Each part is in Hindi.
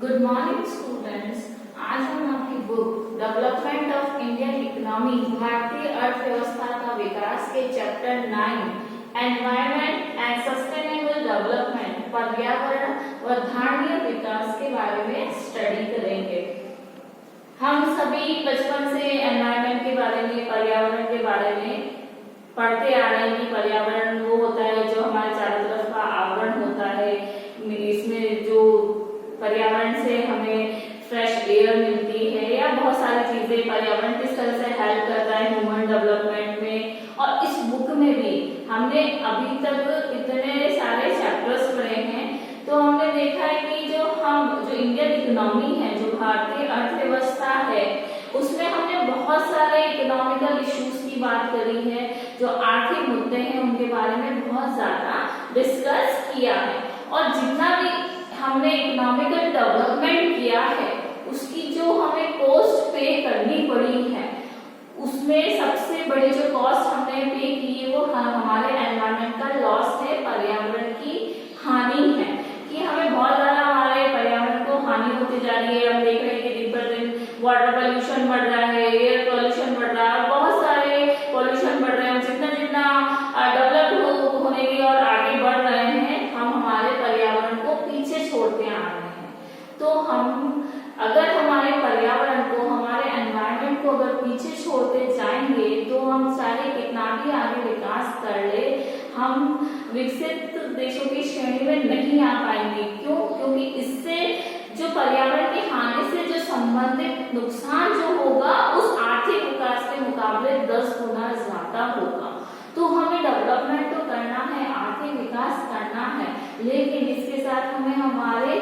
Good morning students. आज हम आपकी book development of Indian economy भारतीय अर्थव्यवस्था का विकास के chapter 9 environment and sustainable development पर्यावरण व धारणीय विकास के बारे में स्टडी करेंगे। हम सभी बचपन से एनवायरनमेंट के बारे में, पर्यावरण के बारे में पढ़ते आ रहे हैं कि पर्यावरण वो होता है जो हमारे चारों तरफ का आवरण होता है। इसमें जो पर्यावरण से हमें फ्रेश एयर मिलती है या बहुत सारी चीजें, पर्यावरण किस तरह से हेल्प करता है ह्यूमन डेवलपमेंट में। और इस बुक में भी हमने अभी तक इतने सारे चैप्टर्स पढ़े हैं, तो हमने देखा है कि जो इंडियन इकोनॉमी है, जो भारतीय अर्थव्यवस्था है, उसमें हमने बहुत सारे इकोनॉमिकल इश्यूज की बात करी है। जो आर्थिक मुद्दे हैं उनके बारे में बहुत ज्यादा डिस्कस किया है। और जितना भी हमने इकोनॉमिकल डेवलपमेंट किया है उसकी जो हमें कॉस्ट पे करनी पड़ी है, उसमें सबसे बड़ी जो कॉस्ट हमने पे की है वो हमारे एनवायरनमेंट का लॉस है, पर्यावरण की हानि है। कि हमें बहुत ज्यादा हमारे पर्यावरण को हानि होती जा रही है। हम देख रहे हैं कि दिन पर दिन वाटर पोल्यूशन बढ़ रहा है, एयर पोल्यूशन बढ़ रहा है, बहुत सारे पोल्यूशन बढ़ रहे हैं। जितना डेवलप होने की और आगे बढ़ रहे हैं, हम हमारे पर्यावरण को पीछे छोड़ते आ रहे हैं। तो हम अगर हमारे पर्यावरण को, हमारे एनवायरनमेंट को अगर पीछे छोड़ते जाएंगे तो हम चाहे कितना भी आगे विकास कर ले, हम विकसित देशों की श्रेणी में नहीं आ पाएंगे। क्यों? क्योंकि इससे जो पर्यावरण की हानि से जो संबंधित नुकसान जो होगा उस आर्थिक विकास के मुकाबले 10 गुना ज्यादा होगा। तो हमें डेवलपमेंट तो करना है, आर्थिक विकास करना है, लेकिन इसके साथ हमें हमारे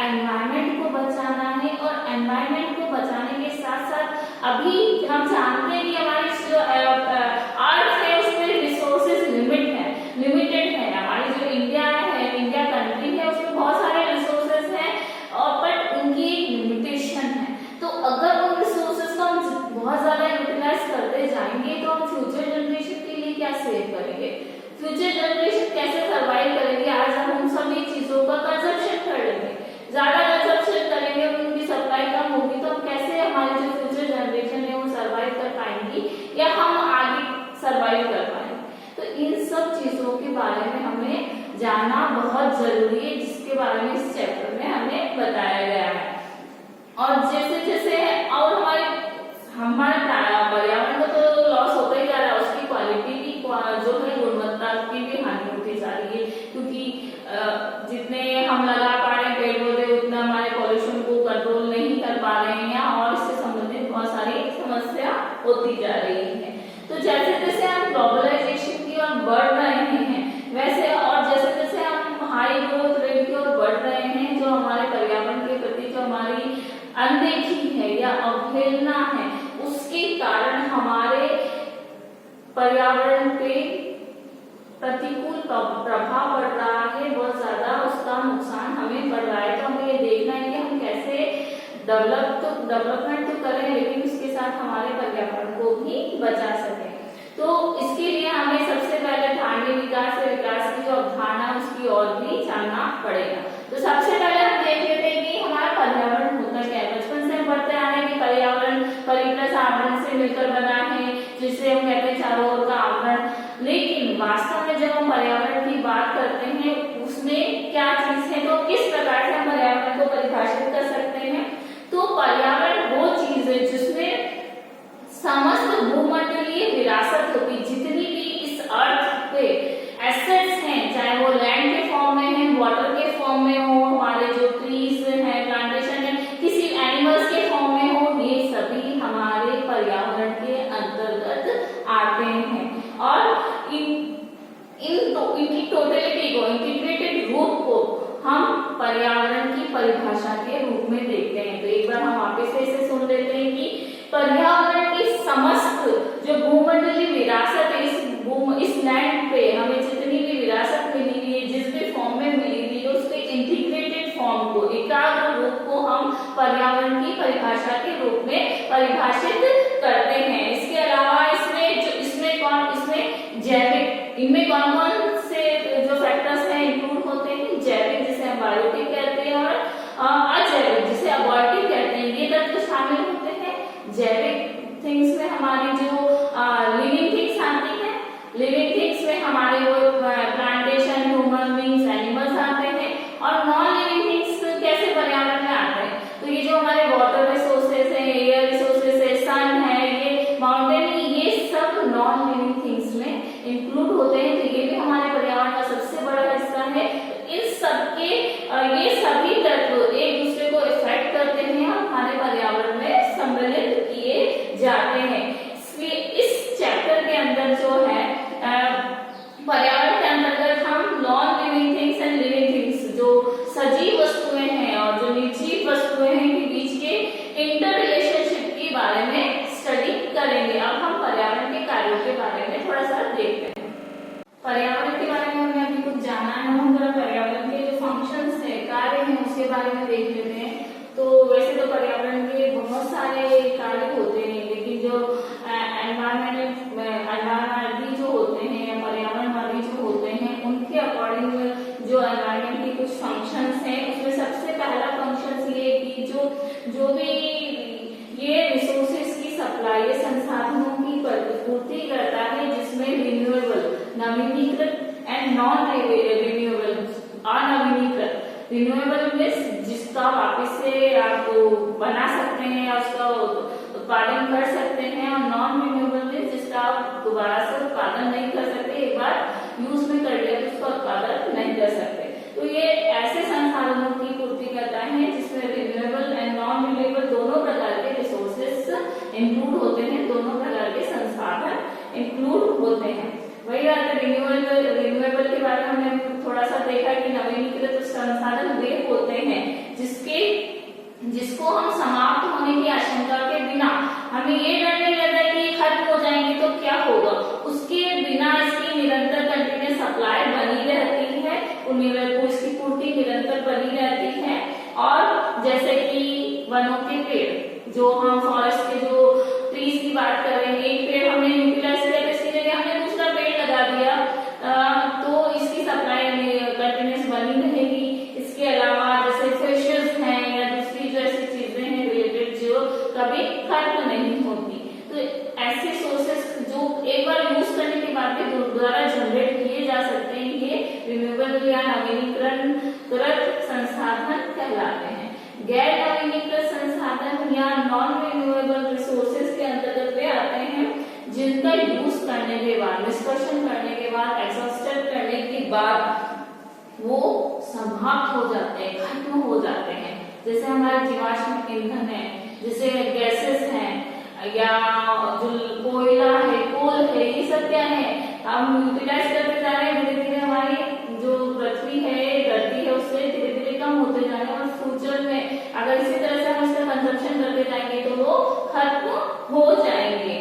एनवायरनमेंट को बचाना है। और एनवायरनमेंट को बचाने के साथ साथ अभी हम जानते हैं कि हमारी जो अर्थ है उसमें रिसोर्सेज लिमिटेड है। हमारी जो इंडिया कंट्री है उसमें बहुत सारे रिसोर्सेज हैं, और बट उनकी एक लिमिटेशन है। तो अगर उन रिसोर्सेज को हम बहुत ज्यादा यूटिलाइज करते जाएंगे तो हम फ्यूचर जनरेशन के लिए क्या सेव करेंगे, फ्यूचर जनरेशन कैसे सर्वाइव करेंगे। आज हम उन सभी चीजों का कंजप्शन कर लेंगे, ज्यादा कंजप्शन करेंगे, उनकी सप्लाई कम होगी, तो हम कैसे हमारी जो फ्यूचर जनरेशन है वो सर्वाइव कर पाएंगी या हम आगे सर्वाइव कर पाएंगे। तो इन सब चीजों के बारे में हमें जानना बहुत जरूरी है, जिसके बारे में इस चैप्टर में हमें बताया गया है। और जैसे जैसे और हमारे पर्यावरण को तो लॉस होता ही जा रहा है, उसकी क्वालिटी भी जो है, गुणवत्ता की भी हानि होती जा रही है। क्योंकि जितने हम लगा पा रहे हैं पेड़ पौधे, उतना हमारे पॉल्यूशन को कंट्रोल नहीं कर पा रहे हैं, और इससे संबंधित बहुत सारी समस्या होती जा रही है। तो जैसे जैसे हम ग्लोबलाइजेशन की ओर बढ़ रहे हैं वैसे, और जैसे जैसे हम हाई ग्रोथ रेट की ओर बढ़ रहे हैं, जो हमारे पर्यावरण के प्रति जो हमारी अनदेखी है या अवहेलना है, उसके कारण हमारे पर्यावरण पे प्रतिकूल प्रभाव पड़ रहा है, बहुत ज्यादा उसका नुकसान हमें पड़ रहा है। तो हमें ये देखना है कि हम कैसे डेवलपमेंट तो करें, लेकिन उसके साथ हमारे पर्यावरण को भी बचा सकें। तो इसके लिए हमें सबसे पहले धारणीय विकास की जो अवधारणा है उसकी ओर भी जानना पड़ेगा। तो सबसे पहले हम देख लेते हैं कि हमारा पर्यावरण होता क्या है। बचपन से हम पढ़ते आ रहे हैं कि पर्यावरण परि प्लस आवरण से मिलकर बना है, जिससे हम कहते हैं चारों ओर का आवरण। लेकिन वास्तव में जब हम पर्यावरण की बात करते हैं उसमें क्या चीज है, तो किस प्रकार से हम पर्यावरण को परिभाषित कर सकते हैं। तो पर्यावरण वो चीज है जिसमें समस्त भूमंडलीय विरासत होती, जितनी भी इस अर्थ पे एसेट्स हैं, चाहे वो लैंड के फॉर्म में है, वाटर के फॉर्म में हो, हमारे जो ट्रीज है, प्लांटेशन है, किसी एनिमल्स के फॉर्म में हो, ये सभी हमारे पर्यावरण के अंतर्गत आते हैं। और इनकी टोटलिटी को, इंटीग्रेटेड रूप को हम पर्यावरण की परिभाषा के रूप में देखते हैं। तो एक बार हम वापस से इसे सुन लेते हैं कि पर्यावरण की समस्त जो भूमंडलीय विरासत है, इस लैंड पे हमें जितनी भी विरासत मिली हुई है, जिस भी फॉर्म में मिली हुई है, उसके इंटीग्रेटेड फॉर्म को, एकाग्र रूप को हम पर्यावरण की परिभाषा के रूप में परिभाषित करते हैं। इसके अलावा इसमें जैविक, इनमें कौन कौन से जो फैक्टर्स हैं इंक्लूड होते हैं, जैविक जिसे हम बायोटिक कहते हैं, और अजैविक शामिल होते हैं। जैविक थिंग्स में हमारी जो लिविंग थिंग्स आती है, लिविंग थिंग्स में हमारे वो प्लांटेशन, ह्यूमन बींग्स, एनिमल्स आते हैं। और नॉन लिविंग थिंग्स कैसे पर्यावरण में आते हैं, तो ये जो हमारे वाटर रिसोर्सेज है, एयर रिसोर्सेज है, सन है, ये माउंटेन, ये सब नॉन लिविंग थिंग्स में इंक्लूड होते हैं। तो ये भी हमारे पर्यावरण का सबसे बड़ा हिस्सा है। इन सबके ये सभी तत्व एक दूसरे को इफेक्ट करते हैं और हमारे पर्यावरण में सम्मिलित किए जाते हैं। इसलिए इस चैप्टर के अंदर जो है पर्यावरण के अंतर्गत हम non living things and living things, जो सजीव वस्तुएं हैं और जो निर्जीव वस्तुएं हैं के बीच के इंटर रिलेशनशिप के बारे में स्टडी करेंगे। अब हम पर्यावरण के कार्यों के बारे में थोड़ा सा देखते हैं। पर्यावरण के बारे में हमने अभी कुछ जाना है, हम जरा पर्यावरण के जो फंक्शंस है, कार्य हैं, उसके बारे में देख लेते हैं। तो वैसे तो पर्यावरण के बहुत सारे कार्य होते हैं, लेकिन जो एनवायरमेंटली जो होते हैं या पर्यावरणवादी जो होते हैं, उनके अकॉर्डिंग जो एनवायरमेंट के कुछ फंक्शंस हैं, उसमें सबसे पहला फंक्शन ये कि जो भी ये रिसोर्सेज की सप्लाई, संसाधनों की पूर्ति करता है, जिसमें रिन्यूएबल, नवीनीकृत एंड नॉन रिन्यूएबल, अनवीनीकृत। रिन्यूएबल मीन्स जिसका वापस से आप बना सकते हैं या उसका उत्पादन कर सकते हैं, और नॉन रिन्यूएबल मीन्स जिसका आप दोबारा से उत्पादन नहीं कर सकते, एक बार यूज में कर लिया तो उसका उत्पादन नहीं कर सकते। तो ये ऐसे संसाधनों की पूर्ति करता है जिसमें रिन्यूएबल एंड नॉन रिन्यूएबल दोनों प्रकार के रिसोर्सेस इंक्लूड होते हैं, दोनों प्रकार के संसाधन इंक्लूड होते हैं। वही बात है, रिन्यूएबल के बारे में हमने थोड़ा सा देखा कि नवीनीकृत संसाधन वे होते हैं जिसको हम समाप्त होने की आशंका के बिना, हमें ये डर नहीं रहता कि खत्म हो जाएंगे तो क्या होगा, उसके बिना इसकी निरंतर कंटिन्यूस सप्लाई बनी रहती है, इसकी पूर्ति निरंतर बनी रहती है। और जैसे कि वनों के पेड़, जो हम फॉरेस्ट के जो ट्रीज की बात करेंगे, एक पेड़ हमने यूटिलाइज किया तो इसकी जगह हमने दूसरा पेड़ लगा दिया, तो इसकी सप्लाई कंटिन्यूस बनी रहेगी। इसके अलावा जैसे फिशेस हैं या दूसरी जो ऐसी चीजें हैं रिलेटेड, जो कभी खत्म नहीं होती। तो ऐसे सोर्सेस जो एक बार यूज करने के बाद भी दोबारा जनरेट किए जा सकते हैं, ये रिन्यूएबल या नवीनीकृत संसाधन कहलाते हैं। गैर नवीनीकृत संसाधन या नॉन रिन्यूएबल रिसोर्सेज के अंतर्गत वे आते हैं जिनका यूज करने के बाद, निष्कर्षण करने के बाद, एक्सहॉस्टेड करने के बाद वो समाप्त हो जाते हैं, खत्म हो जाते हैं। जैसे हमारे जीवाश्म ईंधन है, जैसे गैसेस हैं या जो कोयला है, कोल है, ये सब क्या है, हम यूटिलाइज करते जा रहे हैं। धीरे धीरे हमारी जो पृथ्वी है, धरती है, उससे धीरे धीरे कम होते जा रहे हैं और फ्यूचर में अगर इसी तरह से हम इसका कंजप्शन करते जाएंगे तो वो खत्म हो जाएंगे।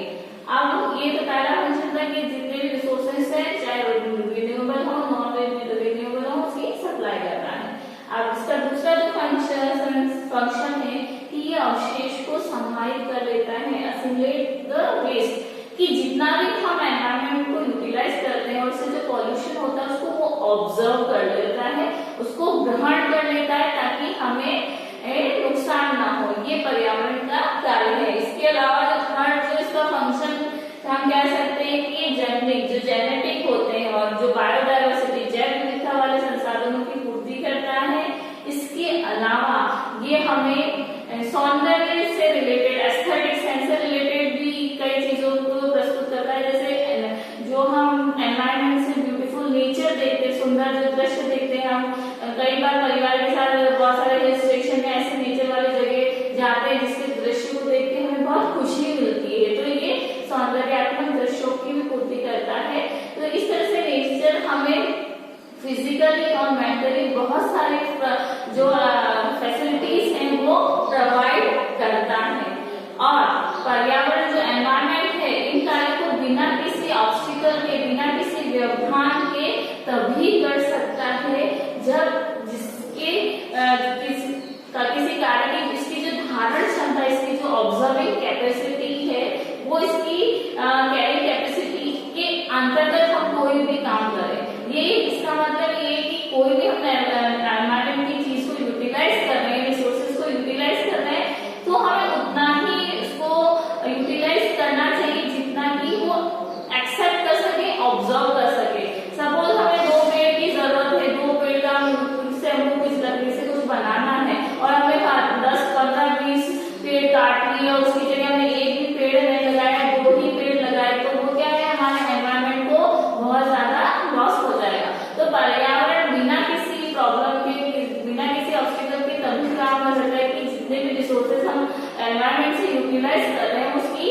अब ये तो पहला फंक्शन था कि जितने भी रिसोर्सेज हैं, चाहे रिन्यूएबल हो, नॉन रिन्यूएबल हो, उसकी सप्लाई करना है। अब इसका दूसरा जो फंक्शन है कि ये अवशेष को संभालित कर लेता है, असिमुलेट द वेस्ट, कि जितना भी हम एनवायरनमेंट को यूटिलाइज करते हैं और उससे जो पॉल्यूशन होता है उसको वो ऑब्जर्व कर लेता है, उसको ग्रहण कर लेता है ताकि हमें नुकसान ना हो। ये पर्यावरण का कार्य है। इसके अलावा जो थर्ड जो इसका फंक्शन हम कह सकते हैं कि जो जेनेटिक होते हैं और जो बायोडायवर्सिटी, जैव विविधता वाले संसाधनों की पूर्ति करता है। इसके अलावा ये हमें सौंदर्य से रिलेटेड, एस्थेटिक सेंस से रिलेटेड भी कई चीजों को प्रस्तुत करता है। जैसे जो हम एनवायरनमेंट से ब्यूटीफुल नेचर देखते हैं, सुंदर जो दृश्य देखते हैं, हम कई बार परिवार के साथ बहुत सारे हिल स्टेशन में ऐसे नेचर वाली जगह जाते हैं जिसके दृश्य को देख के हमें बहुत खुशी मिलती है, तो ये सौंदर्यात्मक दृश्यों की भी पूर्ति करता है। तो इस तरह से नेचर हमें फिजिकली और मेंटली बहुत सारे जो फैसिलिटीज हैं वो प्रोवाइड करता है। और पर्यावरण जो एनवायरनमेंट है, इन कार्यों को बिना किसी ऑब्स्टिकल के, बिना किसी व्यवधान के तभी कर सकता है जब जिसके किसी कार्य की, इसकी जो धारण क्षमता, इसकी जो ऑब्जर्विंग कैपेसिटी है, वो इसकी कैरिंग कैपेसिटी के अंतर्गत हम कोई भी काम करें। ये इसका मतलब ये कि कोई भी हम एनवायरनमेंट की चीज को यूटिलाइज कर रहे हैं, रिसोर्सेज को यूटिलाइज कर रहे हैं, तो हमें उतना यूटिलाइज कर रहे हैं उसकी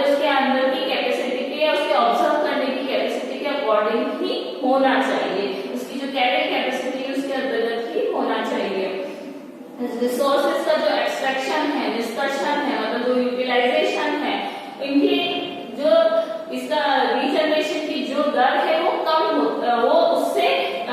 उसके अंदर की कैपेसिटी के या उसके ऑब्जर्व करने की कैपेसिटी के अकॉर्डिंग ही होना चाहिए, उसकी जो कैरिंग कैपेसिटी है उसके अंतर्गत ही होना चाहिए। रिसोर्सेज का जो एक्सट्रैक्शन है, डिस्कशन है, मतलब जो यूटिलाइजेशन है, इनके जो इसका रीजनरेशन की जो दर है वो कम वो उससे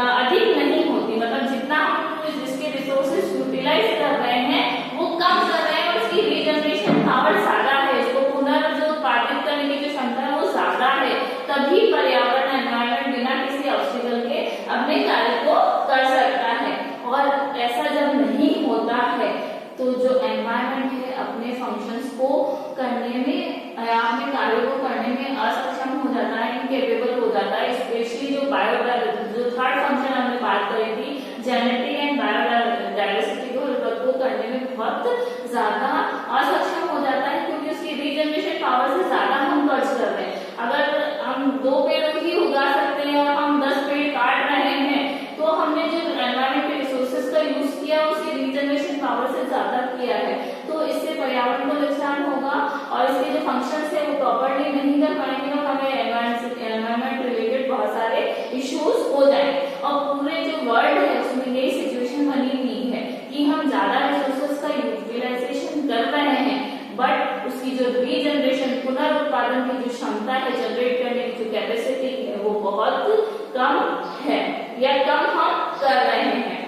अधिक नहीं होती, मतलब जितना हम जिसके रिसोर्सेज यूटिलाइज कर रहे हैं वो कम कर रहे हैं और उसकी रीजनरेशन पावर ज्यादा है, इसको पुनर् उत्पादित करने की जो क्षमता है वो ज्यादा है, तभी पर्यावरण एनवायरनमेंट बिना किसी ऑब्स्टिकल के अपने कार्य को कर सकता है। और ऐसा जब नहीं होता है तो जो एनवायरनमेंट है अपने फंक्शंस को करने में या अपने कार्यों को करने में असक्षम हो जाता है, इनकेपेबल हो जाता है। स्पेशली जो जो थर्ड फंक्शन हमने बात करी थी, जेनेटिक एंड बायोडाइवर्सिटी को करने में बहुत ज्यादा असक्षम हो जाता है, क्योंकि उसकी रीजनरेशन पावर से ज्यादा हम खर्च कर रहे हैं। अगर हम 2 पेड़ ही उगा सकते हैं और हम 10 पेड़ काट रहे हैं तो हमने जो एनवायरमेंट के रिसोर्सेज का यूज किया उसकी रीजनरेशन पावर से ज्यादा किया है, तो इससे पर्यावरण को नुकसान होगा और इसके जो फंक्शंस है वो प्रॉपर्ली नहीं कर पाएंगे और हमें एनवायरमेंट रिलेटेड बहुत सारे इश्यूज हो जाएंगे। और पूरे जो वर्ल्ड है उसमें यही सिचुएशन बनी हुई है कि हम ज्यादा रिसोर्सेज का यूटिलाइजेशन कर रहे हैं, बट उसकी जो रीजनरेशन पुनर्उत्पादन की जो क्षमता है, जनरेट करने की जो कैपेसिटी है वो बहुत कम है या कम हम कर रहे हैं।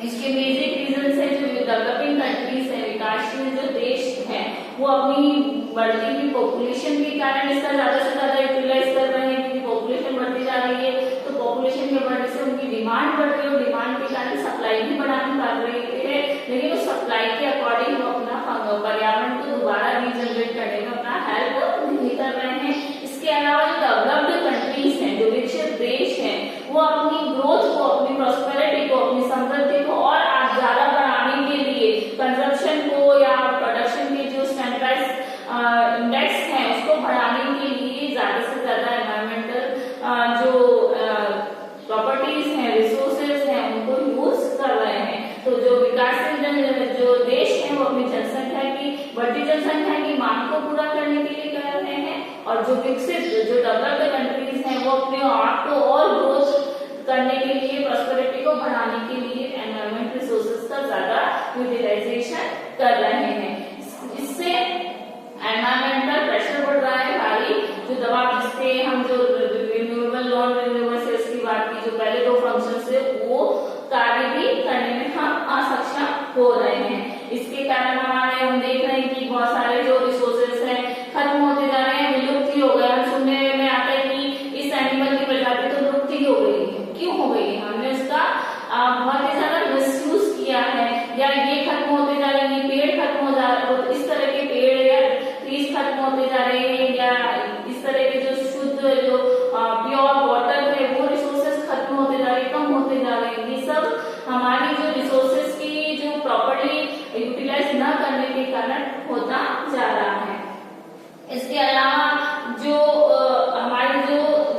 इसके बेसिक रीजन है जो डेवलपिंग कंट्रीज है, विकासशील जो देश है, वो अपनी बढ़ती हुई पॉपुलेशन के कारण इसका ज्यादा से ज्यादा यूटिलाइज कर रहे हैं, क्योंकि पॉपुलेशन बढ़ती जा रही है तो पॉपुलेशन के बढ़ने से उनकी डिमांड बढ़ रही है और डिमांड के कारण सप्लाई भी बढ़ानी पड़ रही है, लेकिन उस सप्लाई के अकॉर्डिंग वो अपना पर्यावरण को दोबारा रीजनरेट करने में अपना हेल्प नहीं कर रहे हैं। इसके अलावा जो डेवलप्ड कंट्रीज हैं, जो विकसित देश हैं, वो अपनी ग्रोथ को, अपनी प्रॉस्पेरिटी को, अपनी समृद्धि को और ज्यादा बढ़ाने के लिए कंजम्पशन को या प्रोडक्शन के जो स्टैंडर्डाइज्ड इंडेक्स है उसको बढ़ाने के लिए ज्यादा से ज्यादा एनवायरमेंटल जो प्रॉपर्टीज हैं, रिसोर्सेज हैं, उनको यूज कर रहे हैं। तो जो विकासशील जो देश है वो अपनी जनसंख्या की बढ़ती जनसंख्या की मांग को पूरा करने के लिए कर रहे हैं, और जो विकसित जो डेवलप्ड कंट्रीज हैं वो अपने आप को और ग्रोथ करने के लिए, प्रॉस्पेरिटी को बढ़ाने के लिए एनवायरमेंट रिसोर्सेज का ज्यादा यूटिलाइजेशन कर रहे हैं। इससे एनवायरमेंटल प्रेशर बढ़ रहा है भारी, जो दबाव जिससे हम जो रिन्यूएबल नॉन रिन्यूएबल से इसकी बात की, जो पहले 2 फंक्शन से वो कार्य भी करने में हम असक्षम हो रहे हैं। इसके कारण हम देख रहे हैं कि बहुत सारे जो रिसोर्सेज हैं खत्म होते जा रहे हैं, विलुप्त ही हो गए। हम सुनने में आता है कि इस एनिमल की प्रजाति तो विलुप्त ही हो गई है। क्यों हो गई है? हमने उसका बहुत ही ज्यादा मिसयूज किया है, या ये खत्म होते जा रहे हैं, पेड़ खत्म हो जा रहे हैं, इस तरह के पेड़ या ट्रीज खत्म होते जा रहे हैं, या इस तरह के जो शुद्ध जो प्योर वाटर है वो रिसोर्सेज खत्म होते जा रहे हैं, कम होते जा रहे हैं। ये सब हमारी जो रिसोर्सेज की जो प्रॉपर्ली यूटिलाइज न करने के कारण होता जा रहा है। इसके अलावा जो हमारी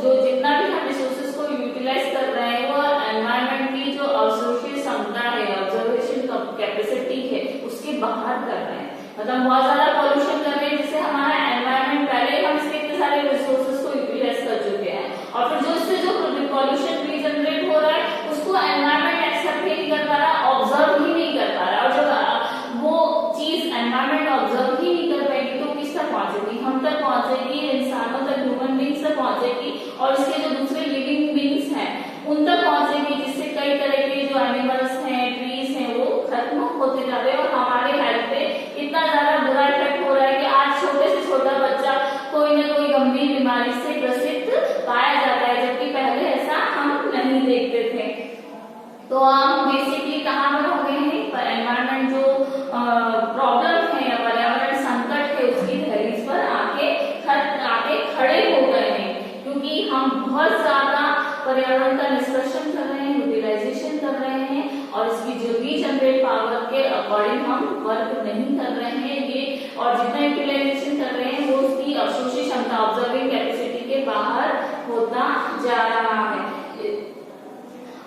जो जितना भी हम रिसोर्सेज को यूटिलाइज कर रहे हैं वो एनवायरनमेंट की जो अवशोषित क्षमता है, ऑब्जर्वेशन कैपेसिटी है, उसके बाहर कर रहे हैं। मतलब बहुत ज्यादा पॉल्यूशन कर रहे हैं, जिससे हमारा एनवायरनमेंट पहले हम इसके इतने सारे रिसोर्सेज को यूटिलाइज कर चुके हैं, और फिर जो इससे जो पॉल्यूशन रीजनरेट हो रहा है उसको एनवायरनमेंट एक्सेप्ट ही नहीं कर पा रहा, ऑब्जर्व ही नहीं कर पा रहा। और जब वो चीज एनवायरनमेंट ऑब्जर्व ही नहीं कर पाएगी तो किस तक पहुंचेगी? हम तक पहुंचेगी, इंसानों तक, ह्यूमन बींग्स तक पहुंचेगी, और इसके जो दूसरे लिविंग बींग्स हैं उन तक पहुंचेगी, जिससे कई तरह के जो एनिमल्स हैं, ट्रीज हैं, वो खत्म होते जा रहे हैं और हमारे हेल्थ पे इतना ज्यादा बुरा इफेक्ट हो रहा है कि आज छोटे से छोटा बच्चा कोई न कोई गंभीर बीमारी से ग्रसित पाया जाता है, जबकि पहले ऐसा हम नहीं देखते थे। तो हम बेसिकली कहाँ पर हो गए हैं? पर एनवायरनमेंट जो प्रॉब्लम है या पर्यावरण संकट है उसकी दहलीज पर आके खड़े हो गए हैं, क्योंकि हम बहुत ज्यादा पर्यावरण का निष्कर्षण कर रहे हैं, यूटिलाइजेशन कर रहे हैं, और इसकी जो रीजनरेट पावर के अकॉर्डिंग हम वर्क नहीं कर रहे हैं ये, और जितना यूटिलाइजेशन कर रहे हैं वो उसकी अवशोषित क्षमता, ऑब्जर्विंग कैपेसिटी के बाहर होता जा रहा है।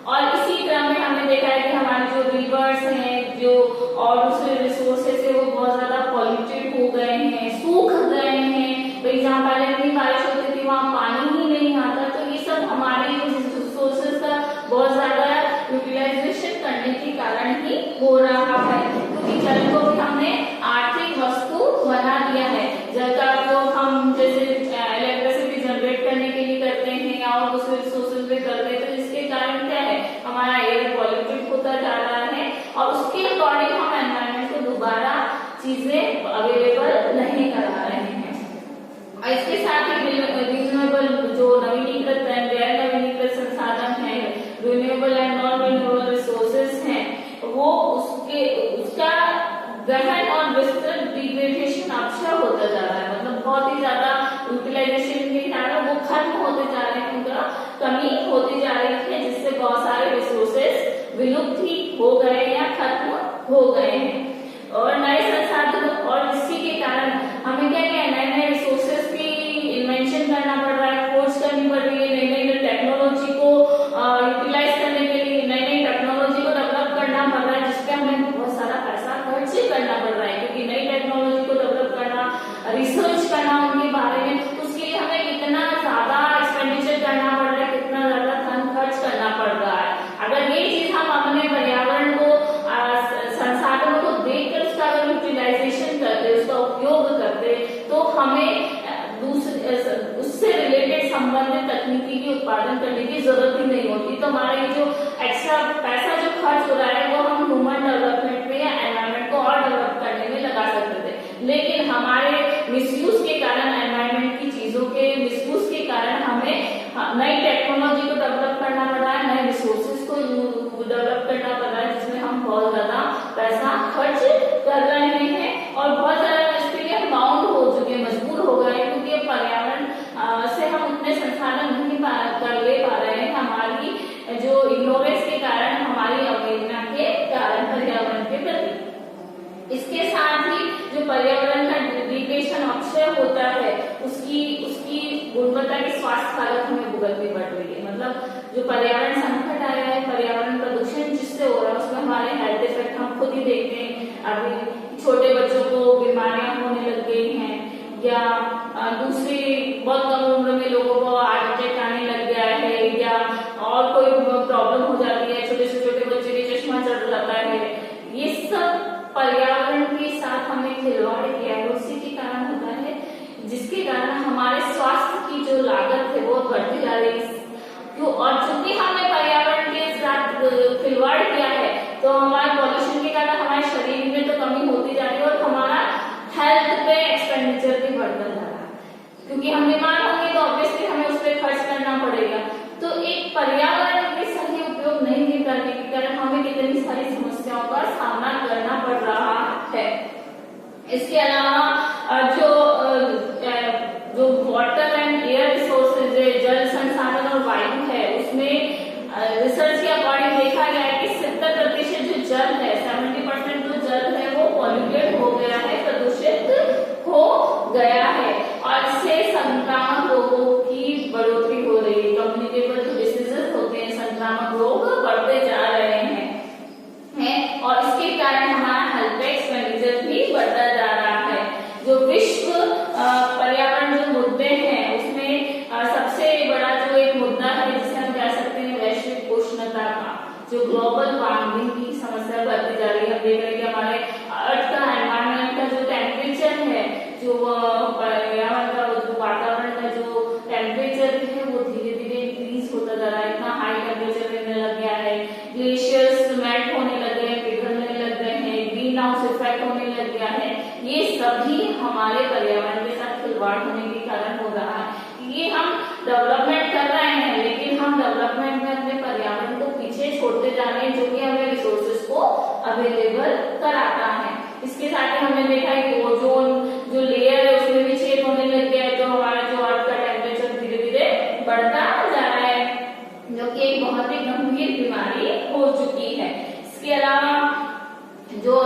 और इसी क्रम में हमने देखा है कि हमारे हमारे जो रिवर्स हैं जो और दूसरे रिसोर्सेज है वो बहुत ज्यादा पॉल्यूटेड हो गए हैं, सूख गए हैं। भाई जहाँ पहले इतनी बारिश होती थी वहाँ पानी ही नहीं आता। तो ये सब हमारे रिसोर्सेज का बहुत ज्यादा यूटिलाइजेशन करने के कारण ही हो रहा है, क्योंकि जल को भी हमने आर्थिक वस्तु बना दिया है। जल का उपयोग हम जैसे इलेक्ट्रिसिटी जनरेट करने के लिए करते हैं या और दूसरे रिसोर्सेज में करते हैं, तो इसके कारण क्या है, हमारा एयर पॉल्यूटेड होता जा रहा है और उसके अकॉर्डिंग हम एनवायरमेंट को दोबारा चीजें अवेलेबल नहीं करा रहे हैं। और इसके साथ ही रिन्यूएबल जो नवीनीकृत एंड गैर नवीनीकृत संसाधन है, renewable and non renewable resources हैं, वो उसका गहन और विस्तृत डिग्रेडेशन अक्षय होता जा रहा है। मतलब बहुत ही ज्यादा यूटिलाइजेशन के कारण वो खत्म होते जा रहे हैं, उनका कमी होती जा रही है, जिससे बहुत सारे रिसोर्सेज विलुप्त ही हो गए या खत्म हो गए हैं। और नए संसाधन और इसी के कारण हमें क्या क्या नए नए रिसोर्सेज की इन्वेंशन करना पड़ रहा है, खोज करनी पड़ रही है, नई नई टेक्नोलॉजी को यूटिलाइज करने के लिए नई नई टेक्नोलॉजी को डेवलप करना पड़ रहा है, जिसपे हमें बहुत सारा पैसा खर्च करना पड़ रहा है। क्योंकि नई टेक्नोलॉजी को डेवलप करना, रिसर्च करना उनके बारे में, उसके लिए हमें कितना ज्यादा एक्सपेंडिचर करना पड़ रहा है, कितना ज्यादा धन खर्च करना पड़ रहा है। अगर ये चीज हम अपने पर्यावरण को संसाधनों को देखकर उसका अगर यूटिलाइजेशन करते, उसका उपयोग करते, तो हमें उससे रिलेटेड संबंधित तकनीकी की उत्पादन करने की जरूरत ही नहीं होती। तो हमारा ये जो एक्स्ट्रा पैसा जो खर्च हो रहा है वो हम ह्यूमन डेवलपमेंट में या एनवायरमेंट को और डेवलप करने में लगा सकते थे। लेकिन हमारे मिसयूज के कारण, एनवायरमेंट की चीजों के मिसयूज के कारण हमें नई टेक्नोलॉजी को डेवलप करना पड़ रहा है, नए रिसोर्सेज को डेवलप करना पड़ रहा है, जिसमें हम बहुत ज्यादा पैसा खर्च कर रहे हैं और बहुत ज्यादा इसके लिए हम बाउंड हो चुके हैं, मजबूर हो गए, क्योंकि पर्यावरण से हम उतने संसाधन नहीं कर ले पा रहे हैं, हमारी जो इग्नोरेंस के कारण, हमारी अवहेलना के कारण पर्यावरण के प्रति। इसके साथ ही जो पर्यावरण का डिग्रेडेशन अक्षय होता है, उसकी गुणवत्ता की स्वास्थ्य हालत हमें भुगतनी पड़ रही है। मतलब जो पर्यावरण संकट आया है, पर्यावरण प्रदूषण जिससे हो रहा है, उसमें हमारे हेल्थ इफेक्ट हम खुद ही देखते हैं। अभी छोटे बच्चों को बीमारियां होने लग गई हैं, या दूसरी बहुत कम उम्र में लोगों को हार्ट अटैक आने लग गया है, या और कोई प्रॉब्लम हो जाती है, छोटे से छोटे बच्चे के चश्मा चढ़ जाता है। ये सब पर्यावरण के साथ हमें खिलवाड़ किया है, उसी के कारण होता है, जिसके कारण हमारे स्वास्थ्य की जो लागत है वो बढ़ती जा रही है। क्यों? और चूंकि हमने पर्यावरण के साथ खिलवाड़ किया है, तो हमारे पॉल्यूशन के कारण हमारे शरीर में तो कमी होती जा रही है और हमारा हेल्थ पे एक्सपेंडिचर भी बढ़ता जा रहा है। क्योंकि हम बीमार होंगे तो ऑब्वियसली हमें उस पर खर्च करना पड़ेगा। तो एक पर्यावरण के सही उपयोग नहीं करने के कारण हमें कितनी सारी समस्याओं का सामना करना पड़ रहा है। इसके अलावा जो वाटर एंड एयर रिसोर्सेज है, जल संसाधन और वायु है, उसमें रिसर्च के अकॉर्डिंग देखा गया है कि 70% जो जल है, 70% जो जल है वो पॉल्यूटेड हो गया है, प्रदूषित हो गया है, और इससे संक्रामक रोगों की बढ़ोतरी हो रही है। कम्युनिकेबल जो डिसीजेस होते हैं, संक्रामक रोग बढ़ते जा रहे हैं और इसके कारण हमारा हेल्थ एक्सपेंडिचर भी बढ़ता जा रहा है। जो विश्व पर्यावरण जो मुद्दे हैं, उसमें सबसे बड़ा जो एक मुद्दा है जिसे हम कह सकते हैं वैश्विक उष्णता का, जो ग्लोबल वार्मिंग की समस्या बढ़ती जा रही है। हम देख रहे हैं कि हमारे अर्थ का, एनवायरमेंट का जो टेम्परेचर है, जो पर्यावरण का, जो वातावरण का जो टेम्परेचर है वो धीरे धीरे इंक्रीज होता जा रहा है। इतना हाई टेम्परेचर रहने लग गया है, ग्लेशियर्स मेल्ट होने लग गए हैं, पिघलने लग गए हैं, ग्रीन हाउस इफेक्ट होने लग गया है। ये सभी हमारे पर्यावरण के साथ खिलवाड़ होने के कारण हो रहा है। ये हम डेवलपमेंट कर रहे हैं, लेकिन हम डेवलपमेंट में अपने पर्यावरण को पीछे छोड़ते जा रहे हैं, जो कि हमें रिसोर्सेज को अवेलेबल कराता है। इसके साथ ही हमने देखा है कि ओजोन जो लेयर है उसमें भी छेद होने लग गया है, तो हमारा जो अर्थ का टेम्परेचर धीरे धीरे बढ़ता जा रहा है, जो कि एक बहुत ही गंभीर बीमारी हो चुकी है। इसके अलावा जो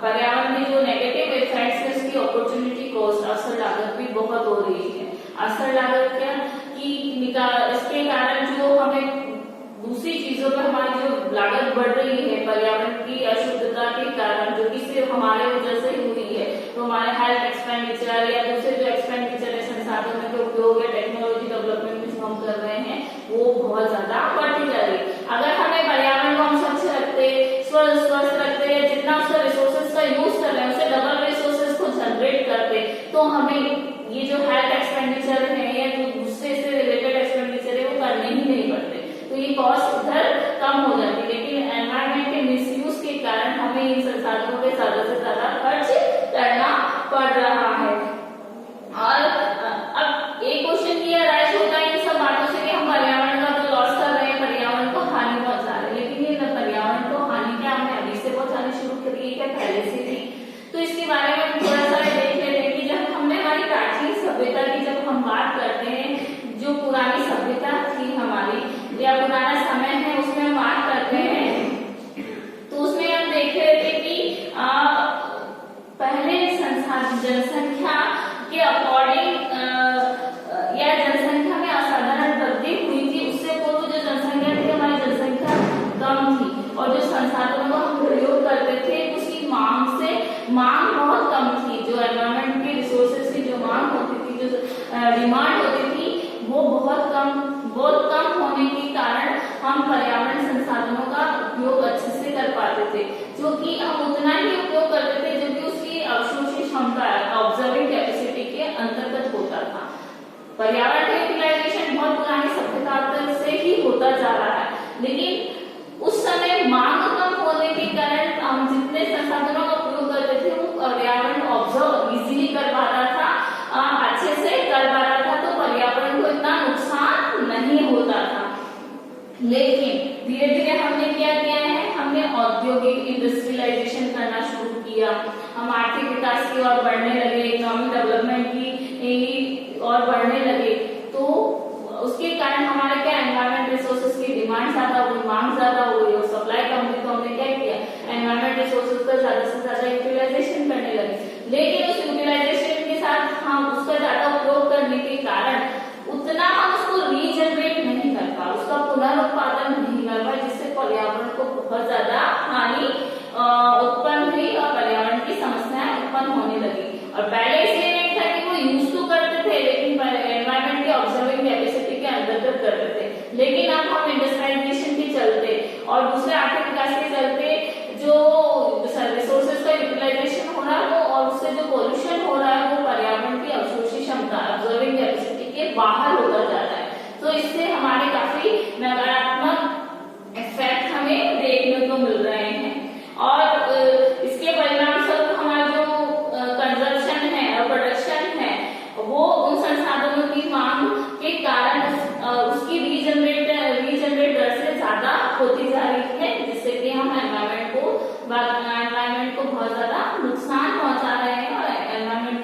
पर्यावरण की जो नेगेटिव इफेक्ट्स है, उसकी अपॉर्चुनिटी कॉस्ट, असर लागत भी बहुत हो रही है। असर लागत क्या कि इसके कारण जो हमें दूसरी चीजों पर हमारी जो लागत बढ़ रही है, सिर्फ हमारे वजह से ही हुई है। तो हमारे हेल्थ एक्सपेंडिचर या दूसरे जो एक्सपेंडिचर है संसाधनों के उपयोग या टेक्नोलॉजी डेवलपमेंट में जो हम कर रहे हैं वो बहुत ज्यादा बढ़ती जा रही है। अगर हमें पर्यावरण को हम स्वच्छ रखते, स्वस्थ रखते, जितना उसका रिसोर्सेज का यूज कर रहे हैं उससे डबल रिसोर्सेज को जनरेट करते, तो हमें ये जो हेल्थ एक्सपेंडिचर है या जो दूसरे से रिलेटेड एक्सपेंडिचर है वो करने ही नहीं पड़ते, तो ये कॉस्ट उधर कम हो जाती है। लेकिन एनवायरमेंट के मिसयूज के कारण हमें इन संसाधनों पे ज्यादा से ज्यादा खर्च करना पड़ रहा है। और अब एक क्वेश्चन ये राइज होता है इन सब बातों से कि हम पर्यावरण का तो लॉस कर रहे हैं, पर्यावरण को हानि पहुंचा रहे हैं, लेकिन ये पर्यावरण को हानि क्या हमने अभी से पहुंचानी शुरू करी है, पहले से थी? तो इसके बारे में हम थोड़ा सा देख लेते हैं कि जब हमने हमारी प्राचीन सभ्यता की जब हम बात करते हैं, जो पुरानी सभ्यता थी हमारी या पुराना समय है उसमें हम बात करते हैं, तो उसमें हम देख रहे थे कि पहले जनसंख्या के अकॉर्डिंग या जनसंख्या में असाधारण वृद्धि हुई थी। उससे पूर्व जो जनसंख्या थी हमारी जनसंख्या कम थी और जो संसाधनों का हम प्रयोग करते थे उसकी मांग बहुत कम थी। जो एनवायरमेंट के रिसोर्सेज की जो मांग होती थी, जो डिमांड होती थी वो बहुत कम होने के कारण हम पर्यावरण संसाधनों का उपयोग अच्छे से कर पाते थे, जो कि हम उतना ही उपयोग करते थे जो कि उसकी अवशोषी क्षमता ऑब्जर्विंग कैपेसिटी के अंतर्गत होता था। पर्यावरण का यूटिलाइजेशन बहुत पुरानी सभ्यता से ही होता जा रहा है, लेकिन उस समय मांग कम होने के कारण हम जितने संसाधनों का उपयोग करते थे वो पर्यावरण ऑब्जर्व इजीली कर पा रहा था, अच्छे से कर पा रहा था, तो पर्यावरण को इतना नुकसान नहीं होता था। लेकिन धीरे धीरे हमने क्या किया है, हमने औद्योगिक इंडस्ट्रियलाइजेशन करना शुरू किया, हम आर्थिक विकास की ओर बढ़ने लगे, इकोनॉमिक डेवलपमेंट की और बढ़ने लगे, तो उसके कारण हमारे क्या एनवायरमेंट रिसोर्सेज की डिमांड ज्यादा हुई, मांग ज्यादा हुई और सप्लाई कम हुई, तो हमने क्या किया एनवायरमेंट रिसोर्सेज का ज्यादा से ज्यादा यूटिलाइजेशन करने लगे। लेकिन उस यूटिलाइजेशन के साथ हम उसका ज्यादा उपयोग करने के कारण उतना हम उसको रीजनरेट नहीं कर पाए, उसका पुनरुत्पादन नहीं कर पाए, जिससे पर्यावरण को बहुत ज्यादा हानि उत्पन्न हुई और पर्यावरण की समस्याएं उत्पन्न होने लगी। और पहले इसलिए नहीं था कि वो यूज तो करते थे, लेकिन एनवायरमेंट के ऑब्जर्विंग कैपेसिटी के अंतर्गत करते थे। लेकिन अब हम इंडस्ट्रियलाइजेशन के चलते और दूसरे आर्थिक विकास के चलते जो रिसोर्सेज का यूटिलाइजेशन हो रहा है और उससे जो पोल्यूशन हो रहा है वो पर्यावरण की अवशोषी क्षमता ऑब्जर्विंग कैपेसिटी के बाहर होता जा रहा है। तो इससे हमारे काफी नकारात्मक इफेक्ट हमें देखने को मिल रहे हैं और इसके परिणाम स्वरूप हमारा जो कंजप्शन है और प्रोडक्शन है वो उन संसाधनों की मांग के कारण उसकी रीजनरेट दर से ज्यादा होती जा रही है, जिससे कि हम एनवायरमेंट को बहुत ज्यादा नुकसान पहुंचा रहे हैं और एनवायरमेंट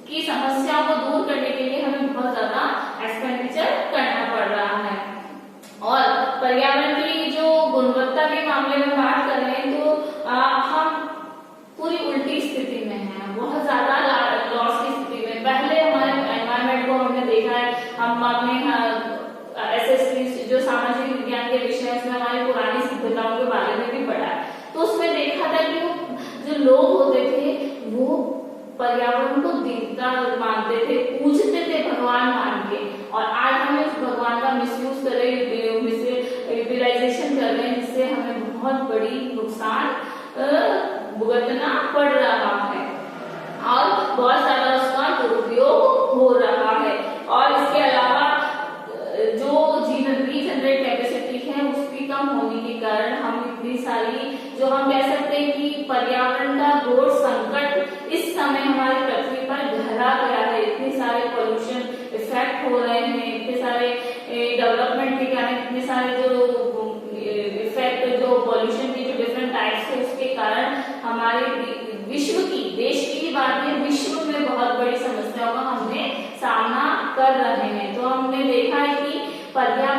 की समस्याओं को दूर करने के लिए हमें बहुत ज्यादा एक्सपेंडिचर करना पड़ रहा है। और पर्यावरण की जो गुणवत्ता के मामले में बात करें तो हम पूरी उल्टी स्थिति में हैं, बहुत ज्यादा लॉस की स्थिति में। पहले हमारे एनवायरमेंट को हमने देखा है, हम अपने एसएसटी जो सामाजिक विज्ञान के विषय है उसमें हमारी पुरानी सभ्यताओं के बारे में भी पढ़ा है, तो उसमें देखा था कि जो लोग होते थे वो पर्यावरण को देवता मानते थे, पूजते थे भगवान मान के, और आज हमें उस भगवान का मिसयूज कर रहे हैं, यूटिलाइजेशन कर रहे हैं, जिससे हमें बहुत बड़ी नुकसान भुगतना पड़ रहा है और बहुत ज्यादा उसका दुरुपयोग हो रहा है। और इसके अलावा जो रीजनरेट कैपेसिटी है उसकी कम होने के कारण हम इतनी सारी जो हम कह सकते हैं कि पर्यावरण का घोर संकट इस समय हमारी पृथ्वी पर गहरा गया है। इतने सारे पोल्यूशन इफेक्ट हो रहे हैं, इतने सारे डेवलपमेंट के कारण, इतने सारे जो इफेक्ट जो पोल्यूशन की जो डिफरेंट टाइप्स है उसके कारण हमारे विश्व की, देश की बात है, विश्व में बहुत बड़ी समस्याओं का हमने सामना कर रहे हैं। तो हमने देखा है कि पर्यावरण